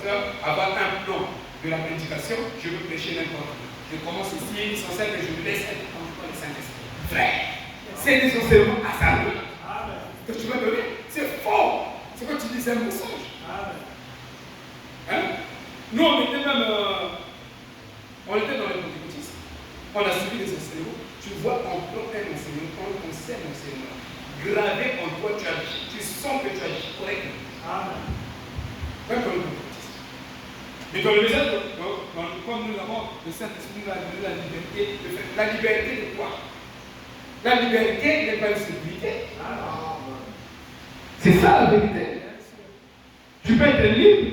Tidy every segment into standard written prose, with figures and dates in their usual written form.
pasteur, avoir un plan de la prédication, je veux prêcher n'importe où. Je commence ici, l'essentiel que je me laisse être conduit par le Saint-Esprit. Vrai. C'est des enseignements hasardeux que tu vas donner. C'est faux. Ce que tu dis, c'est un mensonge. Hein? Nous, on était même. On était dans les pentecôtistes. On a suivi des enseignements. Tu vois, on prend un enseignement, on conseille un enseignement. Gravé en toi, tu sens que tu agis correctement. Même dans le pentecôtiste. Mais dans le message, comme nous avons le Saint-Esprit, nous a donné la liberté de faire. La liberté de quoi? La liberté n'est pas une sécurité. C'est ça la vérité. Tu peux être libre,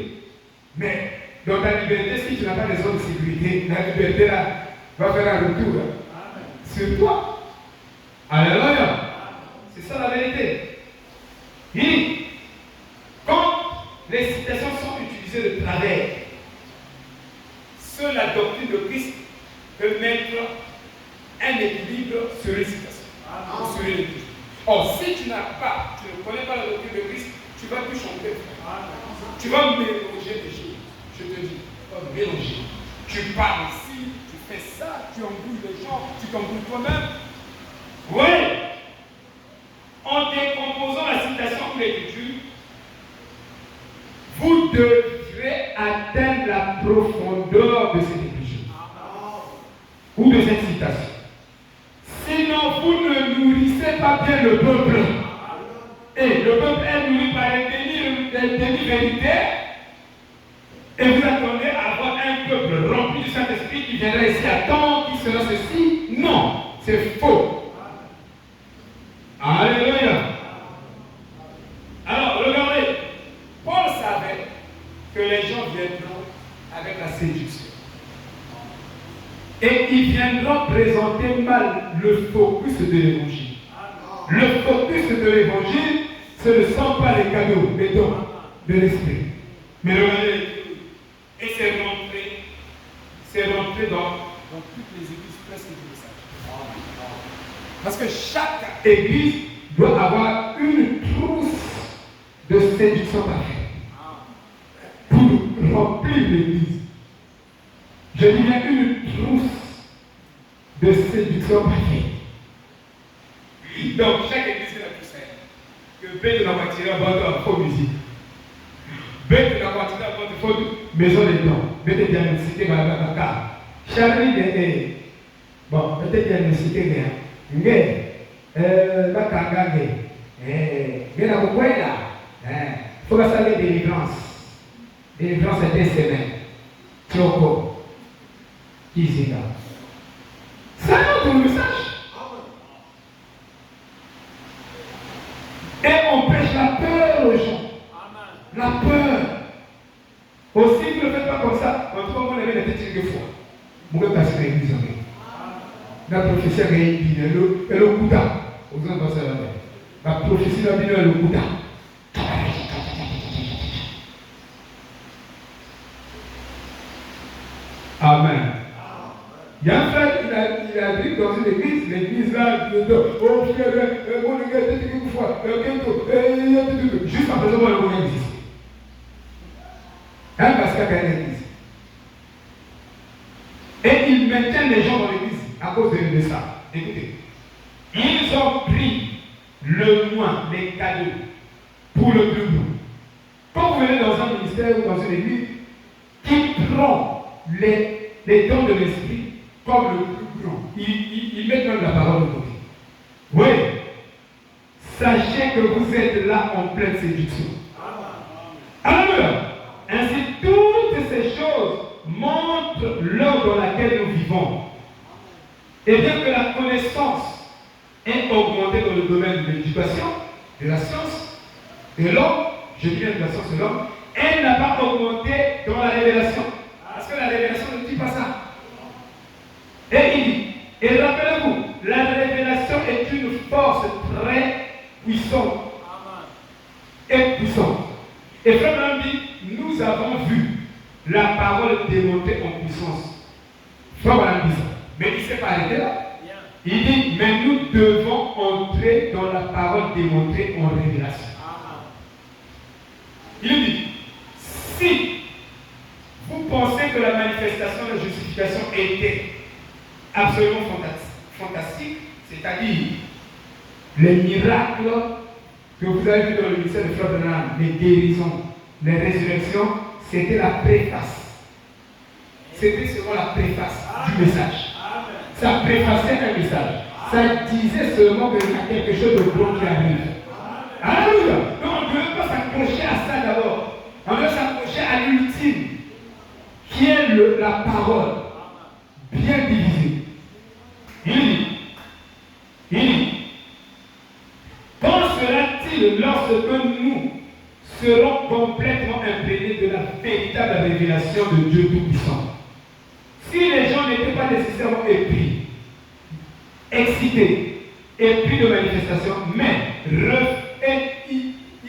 mais dans ta liberté, si tu n'as pas les zones de sécurité, la liberté là va faire un retour sur toi. Alléluia. C'est ça la vérité. Et quand les citations sont utilisées de travers, seule la doctrine de Christ peut mettre un équilibre sur les citations. Sur les lectures. Or, si tu n'as pas, tu ne connais pas la doctrine de Christ, tu vas plus chanter. Tu vas mélanger les choses. Je te dis, tu vas mélanger. Tu parles ici, tu fais ça, tu embrouilles les gens, tu t'embrouilles toi-même. Oui. En décomposant la citation ou l'écriture, vous devrez atteindre la profondeur de cette écriture ou de cette citation. Sinon, vous ne nourrissez pas bien le peuple. Et le peuple est nourri par les demi-vérités. Et vous attendez à avoir un peuple rempli du Saint-Esprit qui viendra ici à temps, qui sera ceci. Non, c'est faux. Alléluia. Alors, regardez. Paul savait que les gens viendront avec la séduction. Et ils viendront présenter mal le focus de l'évangile. Le focus de l'évangile, ce ne sont pas les cadeaux, les dons de l'esprit. Mais regardez, et c'est rentré dans toutes les églises presque du message. Parce que chaque église doit avoir une trousse de séduction parfaite pour remplir l'église. Je dis bien une trousse de séduction parfaite. Donc, chaque église est la trousse. Que B de la moitié à votre faux musique. B de la moitié à votre faux maison des dons. B de diagnostiquer ma carte. Charlie de bon, peut-être diagnostiquer bien. Bakanga bien à vous là. Il faut que ça ait délivrance. Délivrance c'est des semaines. Choco. Qui c'est là? C'est un autre message. Et on prêche la peur aux gens. La peur. Aussi, vous ne le faites pas comme ça. En tout cas, on avait la tête de foi. Vous ne pouvez pas se faire l'église. La prophétie a dit, elle est au Bouddha. Vous en pensez là. La prophétie a dit, elle est au Bouddha. Amen. Il y a un frère, il a dit dans une église, l'église là, oh frère, mon gars, t'es une fois, juste après ça, le moyen existe. Un pascal qui a une église. Et ils maintiennent les gens dans l'église à cause de ça. Écoutez, ils ont pris le moins, les cadeaux, pour le plus gros. Quand vous venez dans un ministère ou dans une église, qui prend les dons de l'esprit comme le plus grand, ils mettent même la parole de côté. Oui, sachez que vous êtes là en pleine séduction. Alors, ainsi toutes ces choses montrent l'heure dans laquelle nous vivons. Et bien que la connaissance ait augmenté dans le domaine de l'éducation, de la science, de l'homme, je dis bien de la science de l'homme, elle n'a pas augmenté dans la révélation. Parce que la révélation ne dit pas ça. Et il dit, et rappelez-vous, la révélation est une force très puissante. Et puissante. Et Frère Branham dit, nous avons vu la parole démontrée en puissance. Frère Branham dit ça. Mais il ne s'est pas arrêté là. Il dit, mais nous devons entrer dans la parole démontrée en révélation. Il dit, si que la manifestation de la justification était absolument fantastique, c'est-à-dire les miracles que vous avez vus dans le ministère de Frère Branham, les guérisons, les résurrections, c'était la préface. C'était seulement la préface du message. Ça préfaçait un message. Ça disait seulement qu'il y a quelque chose de bon qui arrive. Alléluia. Donc on ne devait pas s'accrocher à ça d'abord. On devait s'accrocher à l'ultime, qui est la parole, bien divisée. Il dit, quand sera-t-il lorsque nous serons complètement imprégnés de la véritable révélation de Dieu Tout-Puissant? Si les gens n'étaient pas nécessairement épris, excités, épris de manifestation, mais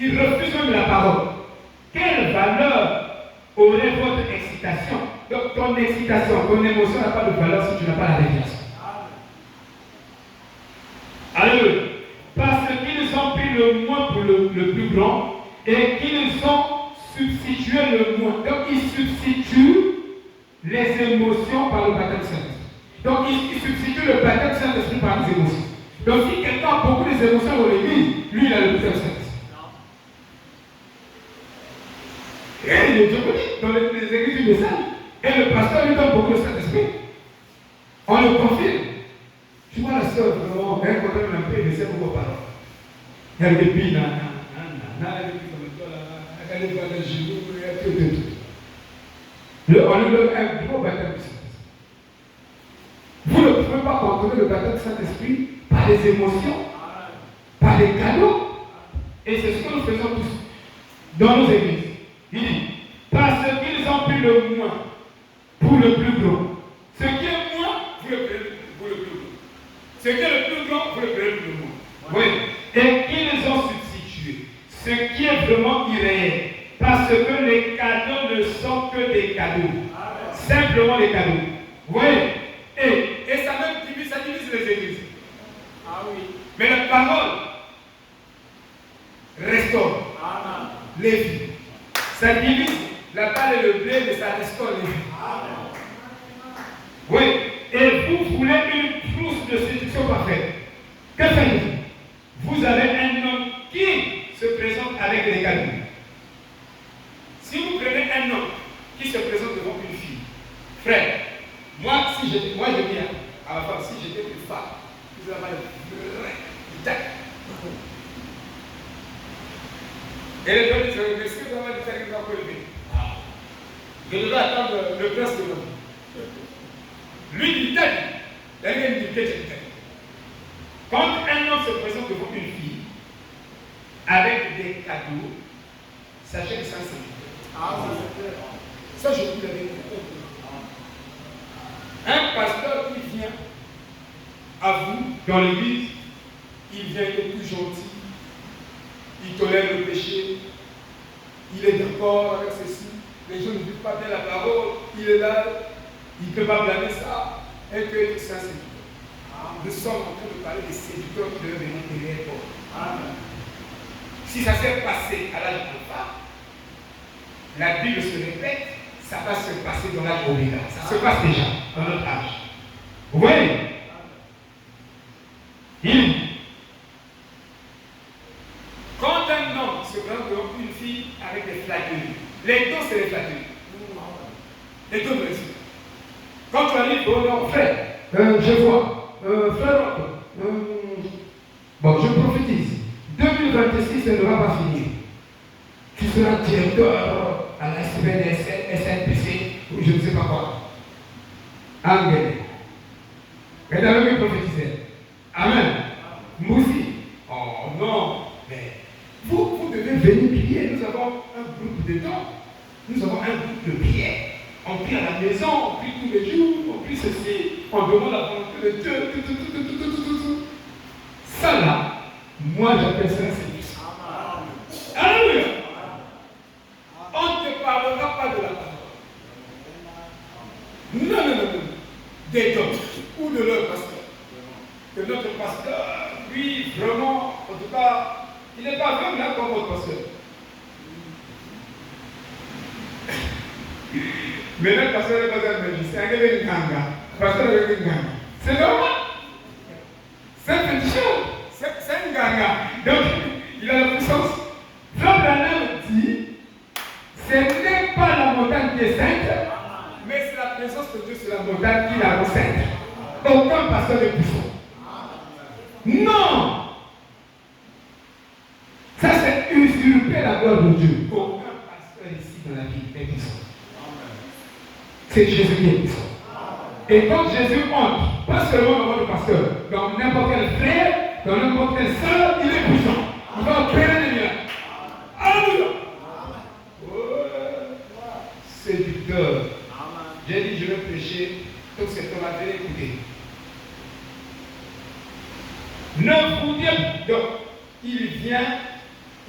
ils refusent même la parole, quelle valeur aurait votre excitation? Donc ton excitation, ton émotion n'a pas de valeur si tu n'as pas la révélation. Alléluia. Parce qu'ils ont pris le moins pour le plus grand et qu'ils ont substitué le moins. Donc ils substituent les émotions par le baptême Saint-Esprit. Donc ils substituent le baptême Saint-Esprit par les émotions. Donc si quelqu'un a beaucoup d'émotions dans l'église, lui il a le baptême Saint-Esprit. Et il est déjà connu dans les églises du message. Et le pasteur lui donne beaucoup de Saint-Esprit. On le confirme. Tu vois la soeur, vraiment, elle quand même un peu, il essaie beaucoup de parler. Il y a des billes, il y a des billes comme toi, il y a des billes de genoux, il y a tout. On lui donne un gros baptême du Saint-Esprit. Vous ne pouvez pas contrôler le baptême du Saint-Esprit par les émotions, par les cadeaux. Et c'est ce que nous faisons tous dans nos églises. Il dit, parce qu'ils ont pris le moins pour le plus gros. Ce qui est moins, vous le prenez pour le plus gros. Ce qui est le plus grand, vous le prenez pour le moins. Oui. Et qu'ils ont substitué ce qui est vraiment irréel. Parce que les cadeaux ne sont que des cadeaux. Simplement des cadeaux. Oui. Et ça même divise, ça divise les églises. Ah oui. Mais la parole restaure les vies. Ça divise la balle et le blé, mais ça restaure les vies. Oui. Et vous voulez une trousse de séduction parfaite. Que faites-vous? Vous avez un homme qui se présente avec les cadeaux. Si vous prenez un homme qui se présente devant une fille, frère, moi je dis à ma femme, si j'étais une femme, vous avez le vrai, tac. Et les deux disent, est-ce que vous avez faire une fois lever? Je devais attendre le prince de l'homme. Lui, il t'a dit, d'ailleurs, il dit, quand un homme se présente devant une fille avec des cadeaux, sachez que ça c'est ça, je vous l'avais dit. Un pasteur qui vient à vous dans l'église, il vient, il est plus gentil, il tolère le péché, il est d'accord avec ceci, les gens ne vivent pas bien la parole, il est là, il ne peut pas blâmer ça, et que c'est un séducteur. Nous sommes en train de parler des séducteurs qui doivent venir derrière toi. Si ça s'est passé à l'âge de pas, la Bible se répète, ça va se passer dans l'âge oméga. Ça se passe déjà dans notre âge. Vous voyez? Quand un homme se présente devant une fille avec des flatteries, les dons c'est les flatteries. Les dons de l'esprit. Quand tu arrives, oh non, frère, je vois, frère, bon, je prophétise. 2026, ça ne va pas finir. Tu seras directeur à la SPN, SNPC, ou je ne sais pas quoi. Anglais. Et dans le prophétisait. Amen. Moussi. Oh non. Mais vous devez venir prier. Nous avons un groupe de dons. Nous avons un groupe de prière. On prie à la maison, on prie tous les jours, on prie ceci, on demande la volonté de Dieu. Ça là, moi j'appelle ça séduction. Alléluia. On ne te parlera pas de la parole. Non. Des dons ou de leur pasteur. Que notre pasteur, lui, vraiment, en tout cas, il n'est pas comme là comme votre pasteur. Maintenant, le pasteur est pas un magicien, il est un ganga. Le pasteur est un ganga. C'est normal. C'est une petite chose. C'est un ganga. Donc, il a la puissance. Frère Branham dit, ce n'est pas la montagne qui est sainte, mais c'est la présence de Dieu sur la montagne qui la rend sainte. Aucun pasteur n'est puissant. Non! Ça, c'est usurper la gloire de Dieu. Aucun pasteur ici dans la vie est puissant. C'est Jésus qui est puissant. Et quand Jésus entre, pas seulement dans votre pasteur, dans n'importe quel frère, dans n'importe quelle sœur, il est puissant. Il va opérer des miracles. Alléluia! Séducteur. J'ai dit, je vais prêcher, donc c'est qu'on va venir écouter. Ne vous dites donc, il vient,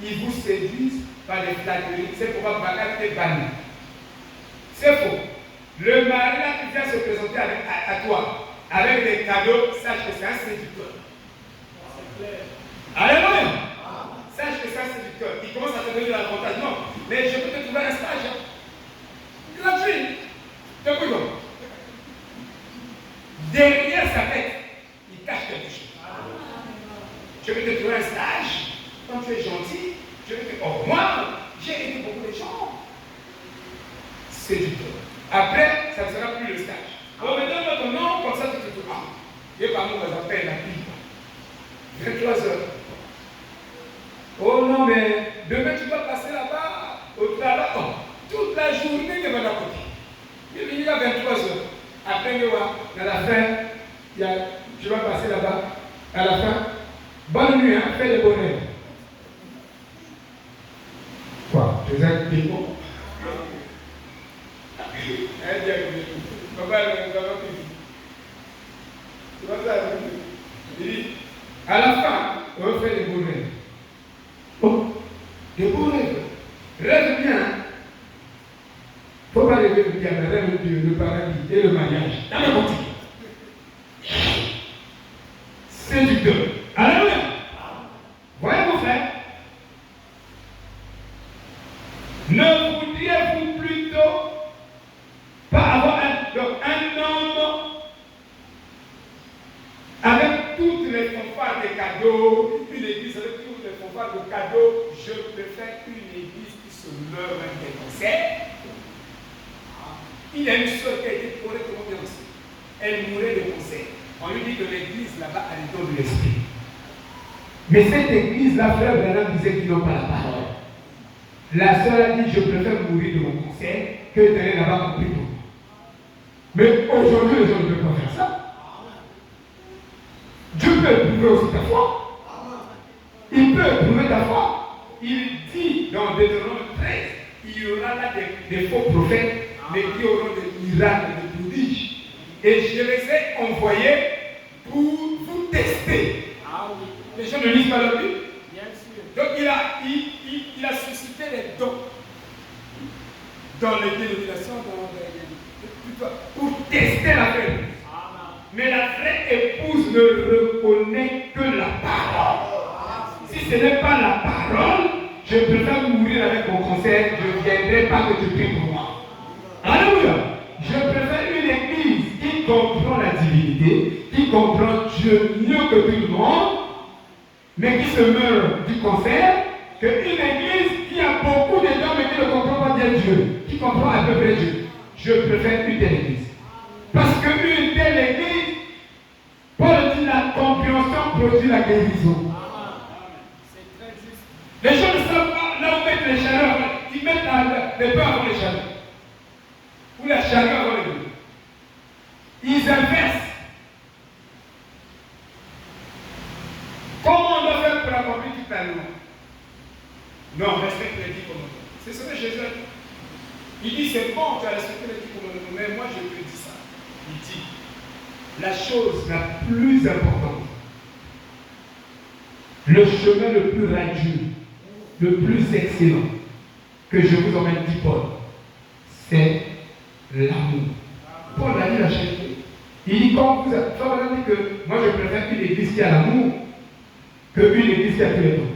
il vous séduisent par les flatteries. C'est pourquoi Bagal est banni. C'est faux. Le mari là qui vient se présenter à toi avec des cadeaux, sache que c'est un séducteur. Alléluia. Sache que c'est un séducteur. Il commence à te donner l'avantage. Non, mais je peux te trouver un stage. Gratuit. T'écoutes donc. Derrière sa tête, il cache quelque chose. Je vais te trouver un stage. Quand tu es gentil, je vais te dire, oh moi, j'ai aidé beaucoup de gens. Séducteur. Après, ça ne sera plus le stage. On me donne ton nom, comme ça tu te trouves. Ah, et par nous, on appelle la pipe. 23 heures. Oh non, mais demain tu vas passer là-bas, au travail. Oh, toute la journée, tu vas à côté. Il y a 23 heures. Après, à la fin, tu vas passer là-bas. À la fin, bonne nuit, hein, fais des bonheurs. Quoi? Tu as des mots? À la fin, on va faire des beaux rêves. Oh, des beaux rêves. Rêve bien. Il ne faut pas rêver le bien, mais rêve le paradis et le mariage. Dans le monde. Séducteur. Alléluia. Voyez mon frère. Ne voudriez-vous plutôt pas avoir un homme avec toutes les fanfares de cadeaux, une église avec toutes les fanfares de cadeaux? Je préfère une église qui se meurt avec des concerts. Il y a une soeur qui a été correctement bien aussi. Elle mourait de concert. On lui dit que l'église là-bas a les dons de l'esprit. Mais cette église-là, frère Branham disait qu'ils n'ont pas la parole. La soeur a dit, je préfère mourir de mon concert que d'aller là-bas pour prier. Mais aujourd'hui, les gens ne peuvent pas faire ça. Dieu peut éprouver aussi ta foi. Il peut éprouver ta foi. Il dit dans Deutéronome 13, il y aura là des faux prophètes, mais qui auront des miracles, des prodiges. Et je les ai envoyés pour vous tester. Les gens ne lisent pas leur Bible. Donc il a suscité les dons dans les dénominations, pour tester la vraie. Mais la vraie épouse ne reconnaît que la parole. Si ce n'est pas la parole, je préfère mourir avec mon conseil, je ne viendrai pas que tu pries pour moi. Alléluia. Je préfère une église qui comprend la divinité, qui comprend Dieu mieux que tout le monde, mais qui se meurt du concert, qu'une église qui a beaucoup de dons mais qui ne comprend pas bien Dieu, qui comprend à peu près Dieu. Je préfère une telle église. Parce qu'une telle église, Paul dit la compréhension produit la guérison. Les gens ne savent pas là où mettre les chaleurs. Ils mettent les peurs avant les chaleurs. Ou la chaleur avant les deux. Ils inversent. Comment on doit faire pour accomplir toute la loi? Non, respecte les 10 commandements. C'est ce que Jésus a dit. Il dit, c'est bon, tu as respecté les 10 commandements, mais moi je te dis ça. Il dit, la chose la plus importante, le chemin le plus radieux, le plus excellent que je vous emmène, dit Paul, c'est l'amour. Paul a dit la charité. Il dit, quand vous avez dit que moi je préfère une église qui a l'amour qu'une église qui a tous les dons.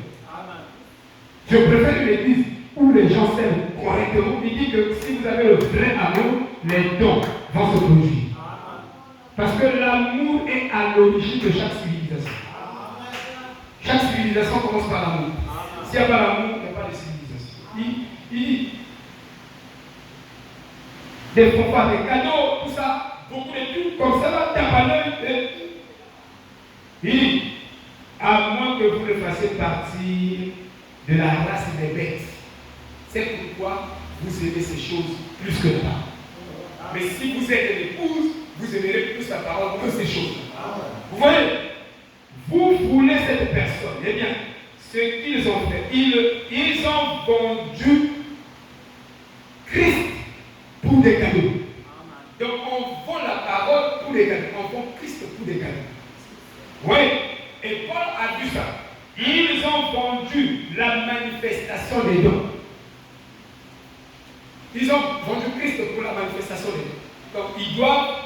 Je préfère une église où les gens s'aiment correctement. Il dit que si vous avez le vrai amour, les dons vont se produire. Parce que l'amour est à l'origine de chaque civilisation. Chaque civilisation commence par l'amour. S'il n'y a pas l'amour, il n'y a pas de civilisation. Il dit des fanfares, des cadeaux, tout ça, beaucoup de trucs comme ça, là, tape à l'œil. Il dit, à moins que vous ne fassiez partie de la race des bêtes. C'est pourquoi vous aimez ces choses plus que la parole. Mais si vous êtes une épouse, vous aimerez plus la parole que ces choses. Vous voyez, vous voulez cette personne. Eh bien, ce qu'ils ont fait, ils ont vendu Christ pour des cadeaux. Donc on vend la parole pour des cadeaux. On vend Christ pour des cadeaux. Oui. Et Paul a vu ça. Ils ont vendu la manifestation des dons. Ils ont vendu Christ pour la manifestation des dons. Donc ils doivent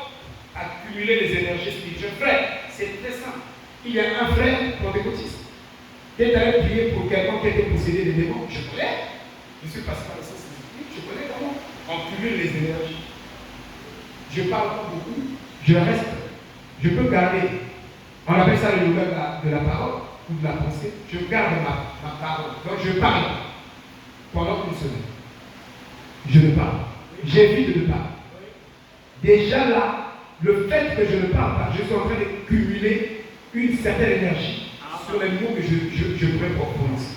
accumuler les énergies spirituelles. Frère, c'est très simple. Il y a un frère pentecôtiste qui est allé prier pour quelqu'un qui était possédé des démons. Je connais. Je suis passé par le sens spirituel. Je connais comment on cumule les énergies. Je parle pas beaucoup. Je reste. Je peux garder. On appelle ça le yoga de la parole ou de la pensée. Je garde ma parole. Donc je parle pendant une semaine. Je ne parle. J'évite de parler. Déjà là, le fait que je ne parle pas, je suis en train de cumuler une certaine énergie sur les mots que je pourrais prononcer.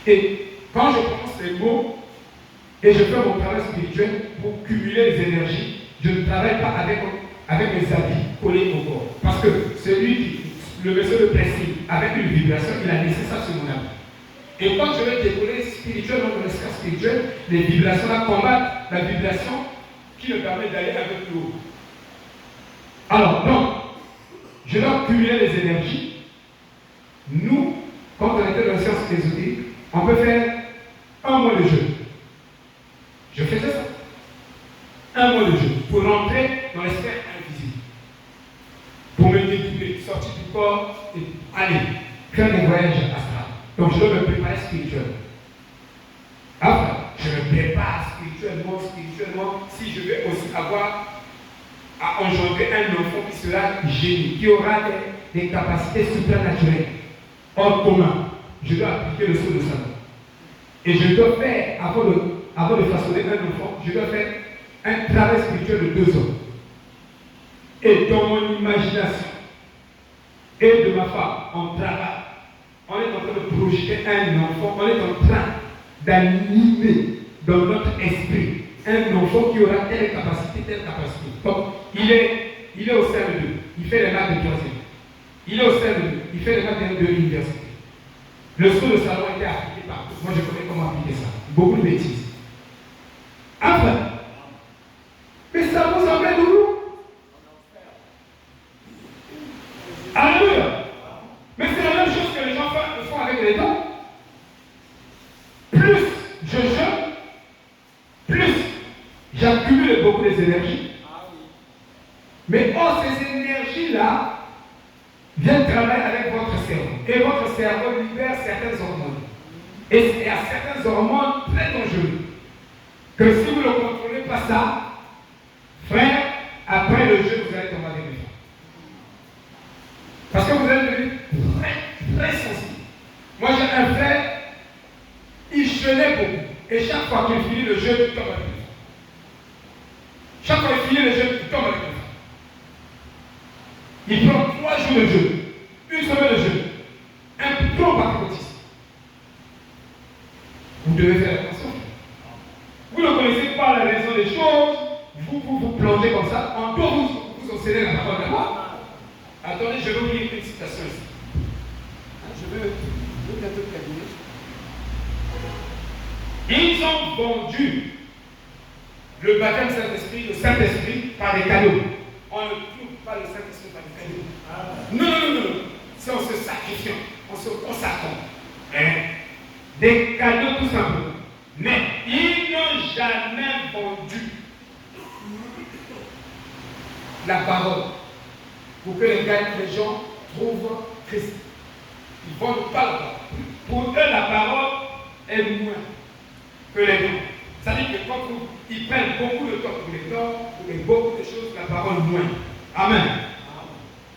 Et quand je prononce les mots et je fais mon travail spirituel pour cumuler les énergies, je ne travaille pas avec mes habits collés au corps. Parce que celui qui, le monsieur de Plessis, avec une vibration, il a laissé ça sur mon âme. Et quand je vais décoller spirituellement dans l'espace spirituel, les vibrations là combattent la vibration qui me permet d'aller un peu plus haut. Alors, donc, je dois cumuler les énergies. Nous, quand on était dans la science ésotérique, on peut faire un mois de jeûne. Je faisais ça. Un mois de jeûne pour rentrer dans l'espace invisible. Pour me découper, sortir du corps et aller faire des voyages astrales. Donc je dois me préparer spirituellement. Après, je me prépare spirituellement, si je vais aussi avoir à engendrer un enfant qui sera génie, qui aura des capacités supranaturelles, hors commun. Je dois appliquer le sceau de Salomon. Et je dois faire, avant de façonner un enfant, je dois faire un travail spirituel de 2 ans. Et dans mon imagination, et de ma femme, on travaille. On est en train de projeter un enfant, on est en train d'animer dans notre esprit un enfant qui aura telle capacité. Donc, il est au sein de Dieu. Il fait les maths de 3e. Il est au sein de Dieu. Il fait les maths de l'université. Le sceau de Salomon a été appliqué partout. Moi, je connais comment appliquer ça. Beaucoup de bêtises. Après, mais ça vous emmène où? Alléluia. Mais c'est la même chose que les gens font avec les dons. Plus je jeûne, plus j'accumule beaucoup des énergies. Mais ces énergies-là viennent travailler avec votre cerveau. Et votre cerveau libère certaines hormones. Et il y a certaines hormones très dangereuses. Que si vous ne contrôlez pas ça, frère, après le jeûne, vous allez tomber avec les gens. Parce que vous allez devenir très sensible. Moi, j'ai un frère, il jeûnait beaucoup. Et chaque fois qu'il finit le jeûne, il tombe avec les gens. Chaque fois qu'il finit le jeûne, il tombe avec les gens. Il prend 3 jours de jeûne, 1 semaine de jeûne, un trop pentecôtiste. Vous devez faire attention. Vous ne connaissez pas la raison des choses, vous plongez comme ça, on doit vous enseigner la parole de moi. Attendez, je vais vous lire une citation ici. Je vais bientôt terminer. Ils ont vendu le baptême Saint-Esprit, le Saint-Esprit par des cadeaux. On ne trouve pas le Saint-Esprit par des cadeaux. Non. C'est en se sacrifiant, en se consacrant. Des cadeaux tout simplement. Mais ils n'ont jamais vendu la parole pour que les gens trouvent Christ. Ils ne vendent pas la parole. Pour eux, la parole est moins que les dons. Ça dit que quand ils prennent beaucoup de temps pour les torts, pour beaucoup de choses, la parole moins. Amen.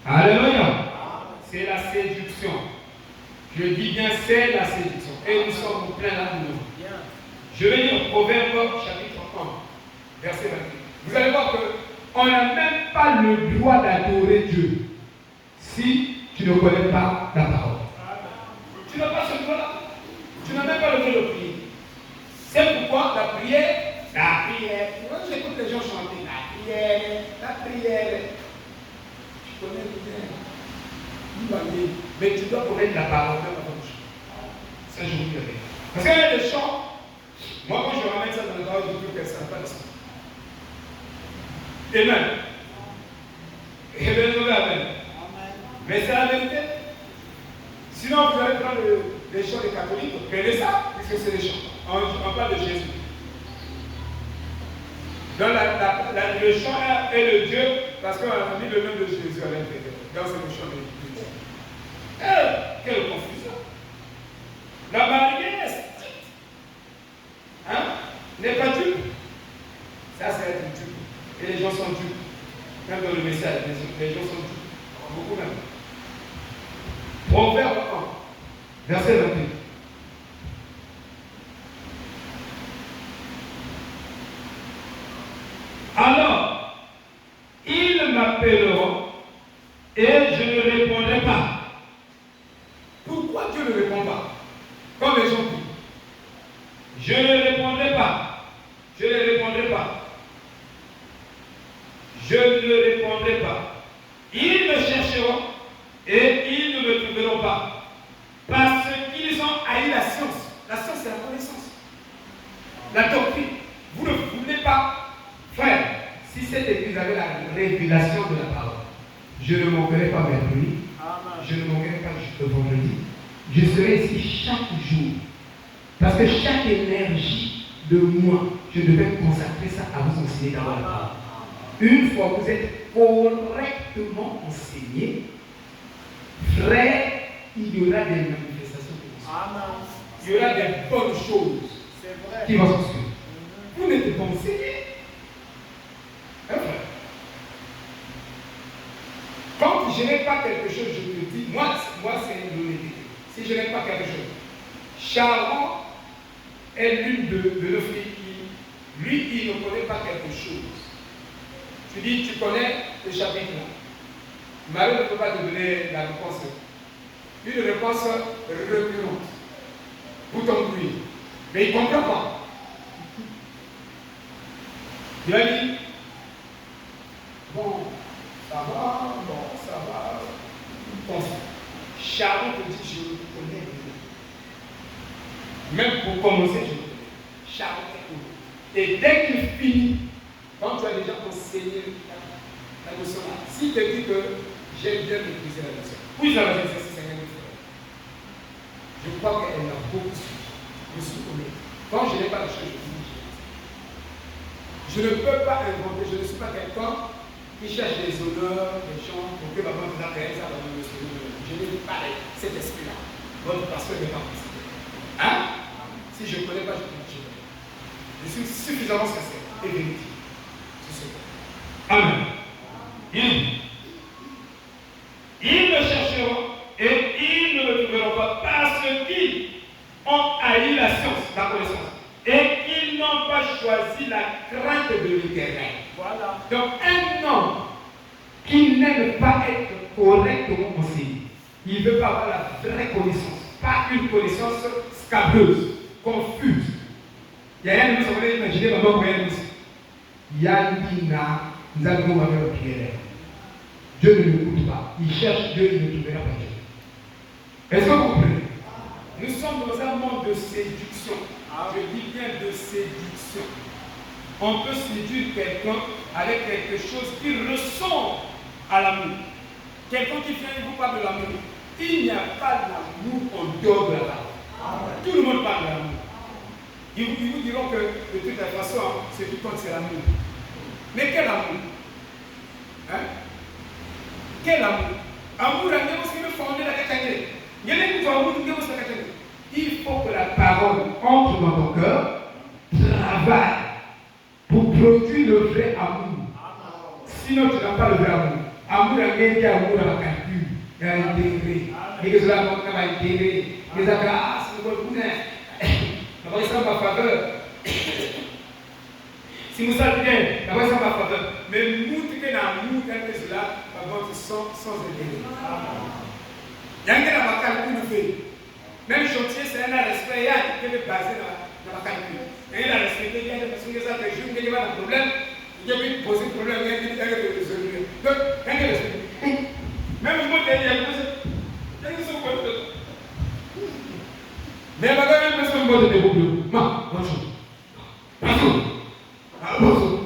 Alléluia. C'est la séduction. Je dis bien, c'est la séduction. Et nous sommes plein là-dedans. Je vais lire Proverbe chapitre 1, verset 28. Vous allez voir qu'on n'a même pas le droit d'adorer Dieu si tu ne connais pas la parole. Tu n'as pas ce droit-là. Tu n'as même pas le droit de prier. C'est pourquoi la prière. Quand j'écoute les gens chanter, la prière. Tu connais bien. Mais tu dois connaître la parole même avant de chanter. Ça, je vous le dis. Parce qu'il y a des chants, moi, quand je ramène ça dans le parole, je dis que ça n'a pas de sens. Amen. Amen. Mais c'est la vérité. Sinon, vous allez prendre les chants des catholiques, vous prenez ça, puisque c'est des chants. On parle de Jésus. Donc, le chant est le Dieu, parce qu'on a mis le nom de Jésus à l'intérieur. Donc, c'est le chant de Jésus. Quelle confusion. La barrière est stricte. N'est pas dupe. Ça, c'est être dupe. Et les gens sont dupes. Même dans le message, les gens sont dupes. Beaucoup même. Proverbe 1, verset 28. Alors, ils m'appelleront et je ne répondrai pas. Pourquoi Dieu ne répond pas? Comme les gens disent. Je ne répondrai pas. Je ne répondrai pas. Je ne répondrai pas. Ils me chercheront et ils ne me trouveront pas. Parce qu'ils ont haï la science. La science, c'est la connaissance. La doctrine. Vous ne voulez pas, frère, si cette église avait la révélation de la parole, je ne manquerai pas mercredi, je ne manquerai pas jusqu'au vendredi. Je serai ici chaque jour. Parce que chaque énergie de moi, je devais consacrer ça à vous enseigner dans la parole. Une fois que vous êtes correctement enseigné, frère, il y aura des manifestations qui vont se faire. Il y aura des bonnes choses qui vont se suivre. Vous n'êtes pas enseigné. Hein, frère? Quand je n'ai pas quelque chose, je te dis, moi c'est une honnêteté. Si je n'ai pas quelque chose, Sharon est l'une de nos filles qui, lui, il ne connaît pas quelque chose. Tu dis, tu connais le chapitre là. Marie ne peut pas te donner la réponse. Une réponse reculante. Pour ton bruit. Mais il ne comprend pas. Il a dit, bon, ça va. Bon, Sharon te dit, je le connais. Même pour commencer, je le connais. Sharon te connaît. Et dès qu'il finit, quand tu as déjà enseigné la notion là, s'il te dit que j'aime bien maîtriser la notion, puis ça va dire c'est un frère. Je crois qu'elle a beaucoup su. Je suis honnête. Quand je n'ai pas de chose, je dis je ne peux pas inventer, je ne suis pas quelqu'un qui cherche des honneurs, des gens pour que maman vous appelle ça dans le Seigneur. Je n'ai pas cet esprit-là. Votre pasteur n'est pas possible. Si je ne connais pas, je ne connais pas. Je suis suffisamment sincère et véridique. Amen. Ils me chercheront et ils ne me trouveront pas parce qu'ils ont haï la science, la connaissance, et qu'ils n'ont pas choisi la crainte de l'Éternel. Voilà. Donc un homme qui n'aime pas être correctement enseigné, il ne veut pas avoir la vraie connaissance, pas une connaissance scabreuse, confuse. Il y a rien de nous, ça va imaginer maman pour rien aussi. Yandina, nous allons avoir une prière. Dieu ne l'écoute pas. Il cherche Dieu, il ne trouvera pas Dieu. Est-ce que vous comprenez? Nous sommes dans un monde de séduction. Je dis bien de séduction. On peut séduire quelqu'un avec quelque chose qui ressemble à l'amour. Quelqu'un qui vient vous parle de l'amour. Il n'y a pas d'amour en dehors de la parole. Tout le monde parle de l'amour. Ils vous diront que de toute façon, ce qui compte, c'est l'amour. Mais quel amour? Quel amour? Amour, il faut que la parole entre dans ton cœur travaille pour produire le vrai amour. Sinon, tu n'as pas le vrai amour. Amour, il y a amour à la calcul. Il y a intégré. Et que cela va intégrer. Les agas, c'est le bon. La voix est en ma faveur. Si vous savez bien, la voix est en ma faveur. Mais nous, tu es dans l'amour, quand cela va sans intérêt. Il y a un gars dans ma calcul, fait. Même chantier, c'est un respect. Il y a qui est basé dans ma calcul. Il y a un respect. Il y a des personnes qui ont des jours, qui ont un problème. Il y a eu poser le problème, il y a eu des résoudre. Donc, il y a un respect. Même le mot de il y a une personne. Mais il y a une personne qui a des problèmes. Bonjour. Bonjour.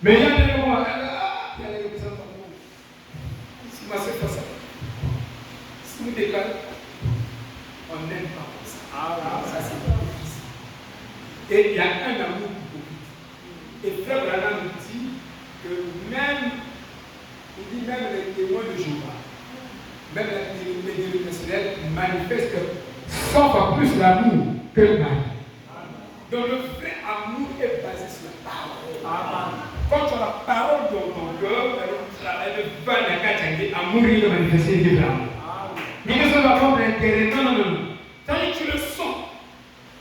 Mais il y a des moments. Il y a des personnes. Si moi c'est pas ça. Si vous déclarez, on n'aime pas ça. Ça c'est difficile. Et il y a un amour hypocrite. Et Frère Branham nous dit que même les témoins de Jéhovah, même les dénominationnels manifestent 100 fois plus l'amour que le mal. Donc le vrai amour est basé sur la parole. Quand tu as la parole dans ton cœur, elle va l'amour il est manifesté différemment. Mais que ça va prendre l'intérêt. Non. C'est-à-dire que tu le sens,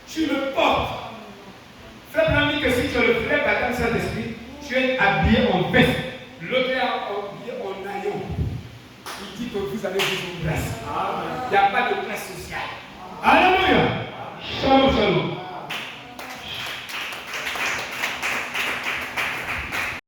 tu le portes. Frère Branham dit que si tu as le vrai baptême Saint-Esprit, tu es habillé en veste. L'autre est habillé en haillon. Il dit que vous avez besoin de grâce. Il n'y a pas de classe sociale. Alléluia. Shalom, shalom.